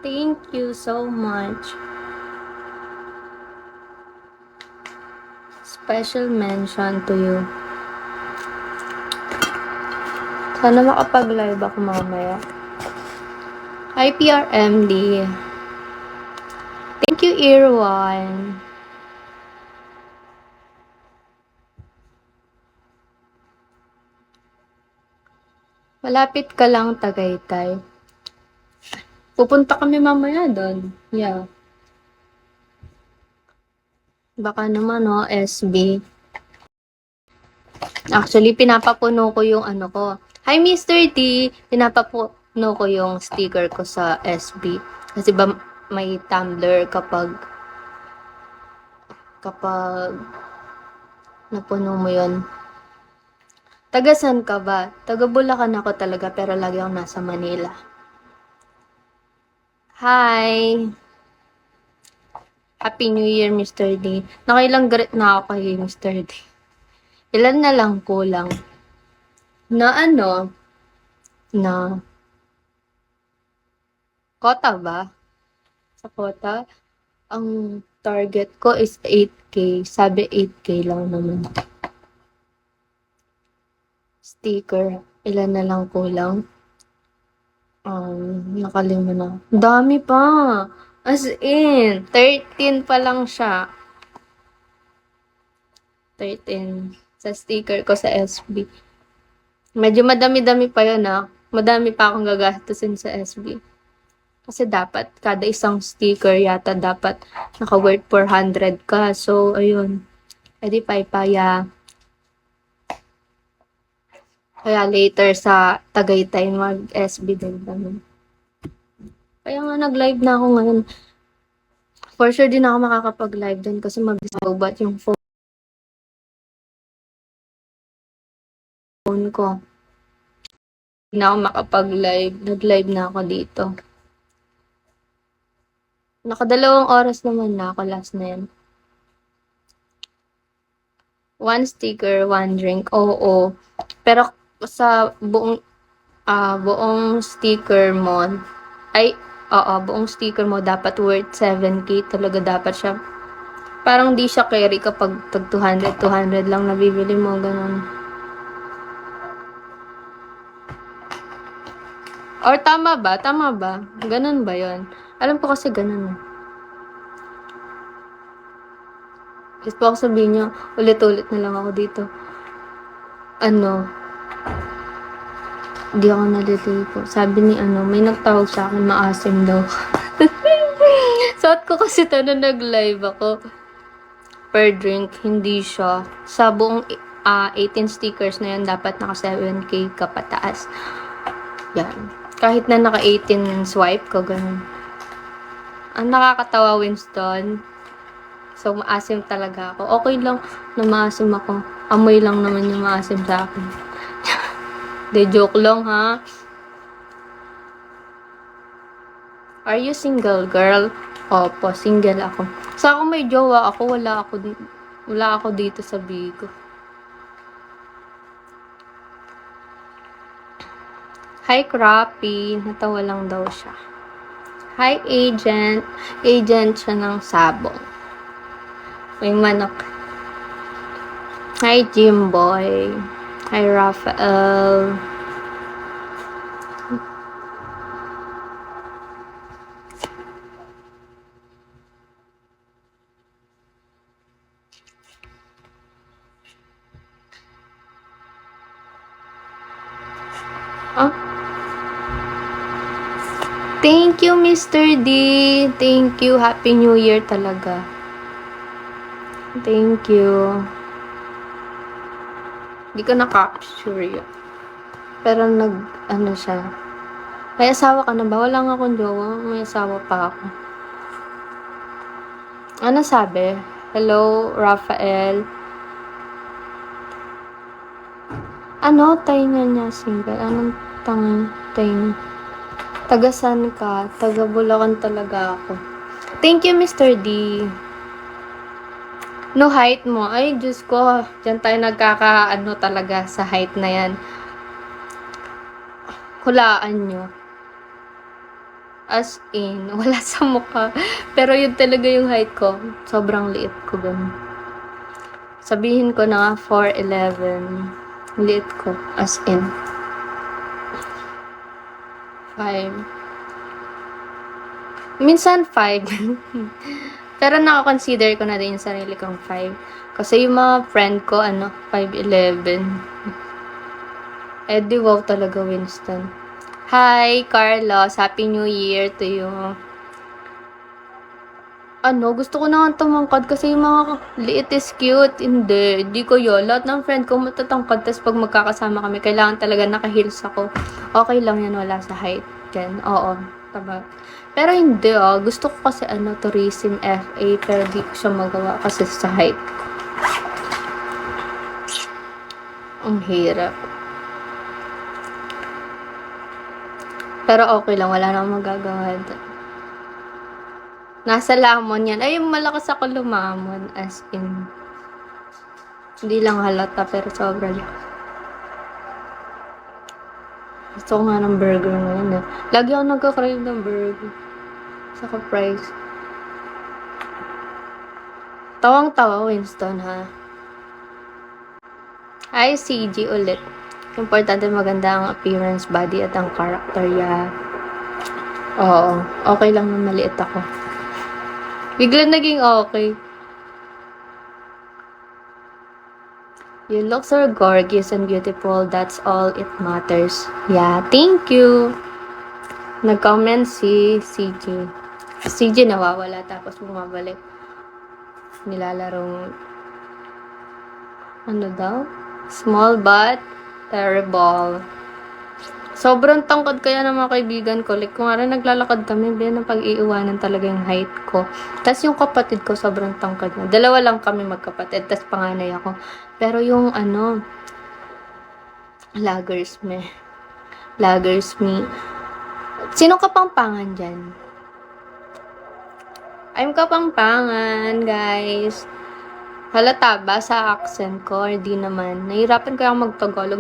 Thank you so much. Special mention to you. Sana makapag-live ako mamaya. Hi, PRMD. Thank you, Irwan. Malapit ka lang, Tagaytay. Pupunta kami mamaya doon. Yeah. Baka naman, no, SB. Actually, pinapapuno ko yung ano ko. Hi, Mr. D! Pinapapuno ko yung sticker ko sa SB. Kasi ba may tumbler kapag napuno mo yun. Taga saan ka ba? Taga Bulacan ako talaga pero lagi ako nasa Manila. Hi! Happy New Year, Mr. D. Nakailang garit na ako kay Mr. D. Ilan na lang kulang? Na ano? Na kota ba? Sa kota? Ang target ko is 8K. Sabi 8K lang naman. Sticker. Ilan na lang kulang? Nakalimutan na. Dami pa! As in, 13 pa lang siya. 13. Sa sticker ko sa SB. Medyo madami-dami pa yun, ha. Madami pa akong gagastusin sa SB. Kasi dapat, kada isang sticker yata dapat naka-worth 400 ka. So, ayun. Pwede paya. Kaya later sa Tagaytay mag-SB din kami. Kaya nga nag-live na ako ngayon. For sure din ako makakapag-live din kasi mag-sobat yung phone ko. Hindi na ako makapag-live. Nag-live na ako dito. Nakadalawang oras naman na ako, last na yan. 1 sticker, 1 drink. Oo. Pero sa buong sticker mo, buong sticker mo dapat worth 7K talaga dapat siya. Parang di siya carry kapag tag 200 lang nabibili mo, ganun. Or tama ba? Tama ba? Ganun ba yon? Alam ko kasi ganun. Gusto ko sabihin niyo, ulit-ulit na lang ako dito. Di ako naliligo. Sabi ni may nagtawag sa akin, maasim daw. Suot ko kasi ito na nag-live ako. Per drink, hindi siya. Sa buong 18 stickers na yun, dapat naka 7K ka pataas. Yan. Kahit na naka 18 swipe ko, ganun. Ang nakakatawa, Winston. So, maasim talaga ako. Okay lang na maasim ako. Amoy lang naman yung maasim sa akin. De, joke lang, ha? Are you single, girl? Opo, single ako. Sa ako may jowa ako, wala ako dito sa Bigo. Hi, Crappy. Natawa lang daw siya. Hi, Agent. Agent siya ng sabong. May manok. Hi, Jimboy. Hi, Rafael. Thank you, Mr. D. Thank you. Happy New Year talaga. Thank you. Hindi ko na-capture yun. Pero siya. May asawa ka na ba? Wala nga akong jowa. May asawa pa ako. Ano sabi? Hello, Rafael. Tainga niya single? Anong tainga? Tagasan ka? Taga Bulacan talaga ako. Thank you, Mr. D. No height mo. Ay, Diyos ko. Diyan tayo talaga sa height na yan. Hulaan nyo. As in, wala sa mukha. Pero yun talaga yung height ko. Sobrang liit ko ganun. Sabihin ko na nga 4'11". Liit ko. As in. 5. Minsan 5. Pero nakakonsider ko na din yung sarili kong 5. Kasi yung mga friend ko, 5'11". Eh di wow talaga, Winston. Hi, Carlos. Happy New Year to you. Gusto ko na nga tumangkad kasi yung mga liit is cute. Hindi ko yun. Lahat ng friend ko matatangkad. Tapos pag magkakasama kami, kailangan talaga naka-heels ako. Okay lang yan, wala sa height. Yan, oo. Tama. Pero hindi Gusto ko kasi tourism FA. Pero di ko siya magawa kasi sa height ko. Ang hirap. Pero okay lang, wala na akong magagawa. Nasa lamon yan. Ay, malakas ako lumamon. As in. Hindi lang halata, pero sobra lang. Gusto ko nga ng burger ngayon Lagi ako nagka-crave ng burger. Saka fries. Tawang-tawa, Winston, ha? Hi, CG ulit. Importante maganda ang appearance, body, at ang character, Oo. Okay lang na maliit ako. Bigla naging okay. You look so gorgeous and beautiful. That's all it matters. Yeah, thank you. Nag-comment si CG. CG nawawala tapos bumabalik. Nilalarong daw? Small but terrible. Sobrang tangkad kaya ng mga kaibigan ko. Like, kung rin naglalakad kami, din ang pag-iiwanan talaga yung height ko. Tapos yung kapatid ko, sobrang tangkad niya. Dalawa lang kami magkapatid, tapos panganay ako. Pero yung laggers me. Sino kapangpangan dyan? I'm kapangpangan, guys. Halata ba sa accent ko? Or di naman? Nahirapan kaya mag-Tagalog.